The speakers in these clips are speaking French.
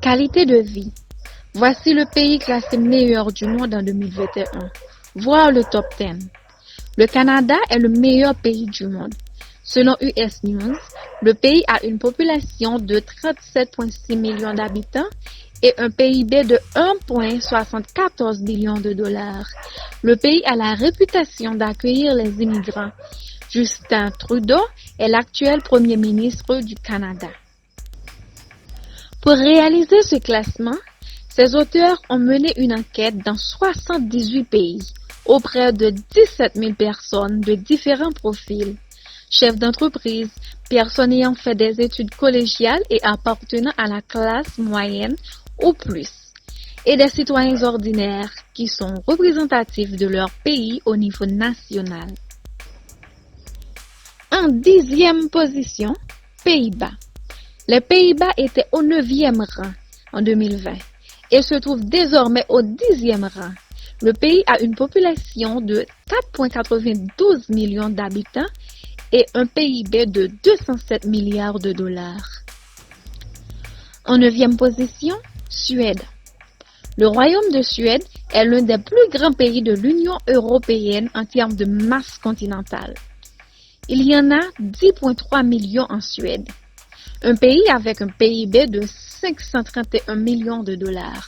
Qualité de vie. Voici le pays classé meilleur du monde en 2021. Voir le top 10. Le Canada est le meilleur pays du monde. Selon US News, le pays a une population de 37,6 millions d'habitants et un PIB de 1,74 billion de dollars. Le pays a la réputation d'accueillir les immigrants. Justin Trudeau est l'actuel premier ministre du Canada. Pour réaliser ce classement, ces auteurs ont mené une enquête dans 78 pays auprès de 17 000 personnes de différents profils. Chefs d'entreprise, personnes ayant fait des études collégiales et appartenant à la classe moyenne ou plus, et des citoyens ordinaires qui sont représentatifs de leur pays au niveau national. En 10e position, Pays-Bas. Les Pays-Bas étaient au 9e rang en 2020 et se trouvent désormais au 10e rang. Le pays a une population de 4,92 millions d'habitants et un PIB de 207 milliards de dollars. En 9e position, Suède. Le Royaume de Suède est l'un des plus grands pays de l'Union européenne en termes de masse continentale. Il y en a 10,3 millions en Suède, un pays avec un PIB de 531 millions de dollars.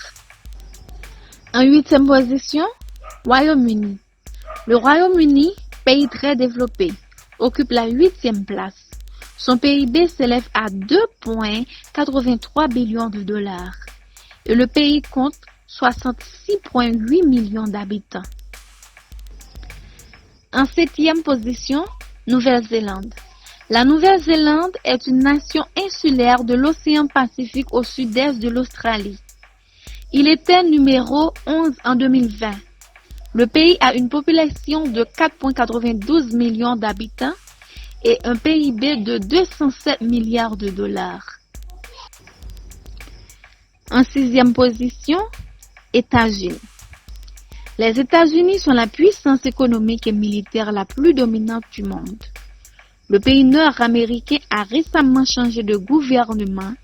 En 8e position, Royaume-Uni. Le Royaume-Uni, pays très développé, occupe la 8e place. Son PIB s'élève à 2,83 billions de dollars et le pays compte 66,8 millions d'habitants. En 7e position, Nouvelle-Zélande. La Nouvelle-Zélande est une nation insulaire de l'océan Pacifique au sud-est de l'Australie. Il était numéro 11 en 2020. Le pays a une population de 4,92 millions d'habitants et un PIB de 207 milliards de dollars. En 6e position, États-Unis. Les États-Unis sont la puissance économique et militaire la plus dominante du monde. Le pays nord-américain a récemment changé de gouvernement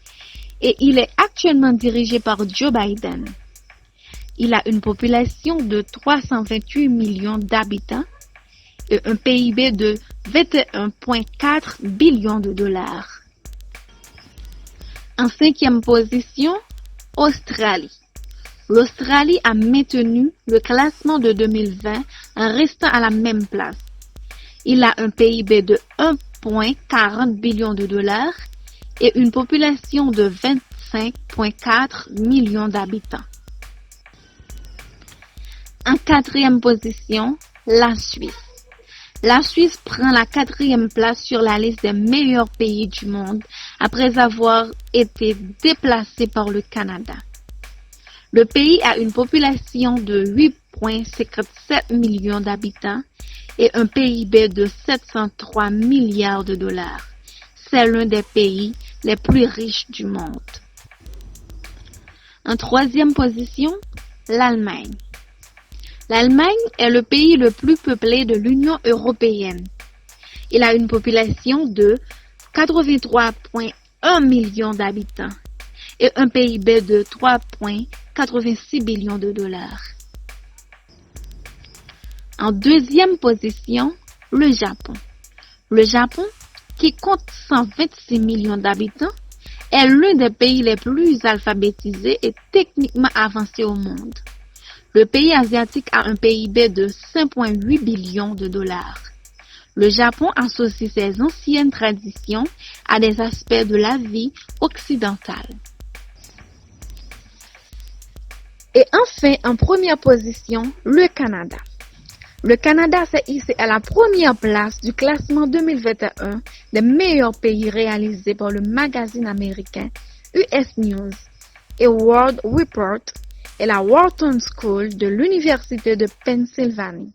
et il est actuellement dirigé par Joe Biden. Il a une population de 328 millions d'habitants et un PIB de 21,4 billions de dollars. En 5e position, Australie. L'Australie a maintenu le classement de 2020 en restant à la même place. Il a un PIB de 1,40 billion de dollars et une population de 25,4 millions d'habitants. En 4e position, la Suisse. La Suisse prend la 4e place sur la liste des meilleurs pays du monde après avoir été déplacé par le Canada. Le pays a une population de 8,57 millions d'habitants et un PIB de 703 milliards de dollars. C'est l'un des pays les plus riches du monde. En 3e position, l'Allemagne. L'Allemagne est le pays le plus peuplé de l'Union européenne. Il a une population de 83,1 millions d'habitants et un PIB de 3,86 billions de dollars. En 2e position, le Japon. Le Japon, qui compte 126 millions d'habitants, est l'un des pays les plus alphabétisés et techniquement avancés au monde. Le pays asiatique a un PIB de 5,8 billions de dollars. Le Japon associe ses anciennes traditions à des aspects de la vie occidentale. Et enfin, en première position, le Canada. Le Canada s'est hissé à la première place du classement 2021 des meilleurs pays réalisé par le magazine américain US News et World Report et la Wharton School de l'Université de Pennsylvanie.